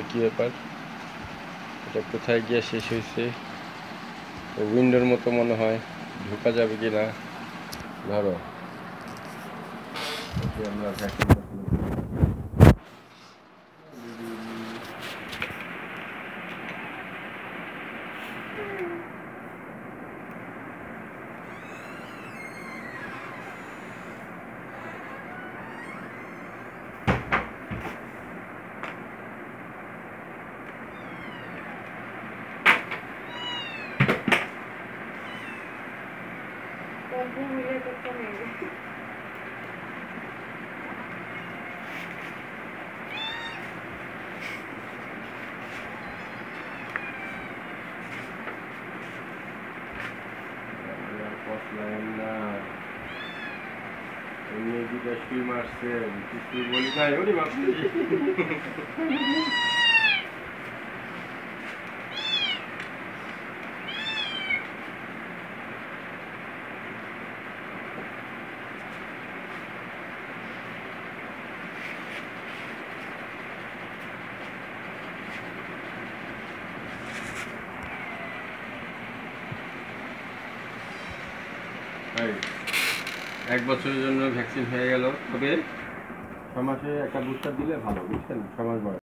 কি ব্যাপার, এটা কোথায় গিয়ে শেষ হয়েছে? উইন্ডোর মতো মনে হয়, ঢোকা যাবে কি না? ধরো আমরা ভ্যাকুয়াম মারছে কিছু বলি নাই ওরে বাপরে। এক বছরের জন্য ভ্যাকসিন হয়ে গেল, তবে 6 মাসে একটা বুস্টার দিলে ভালো, বুঝছেন? 6 মাস বয়স।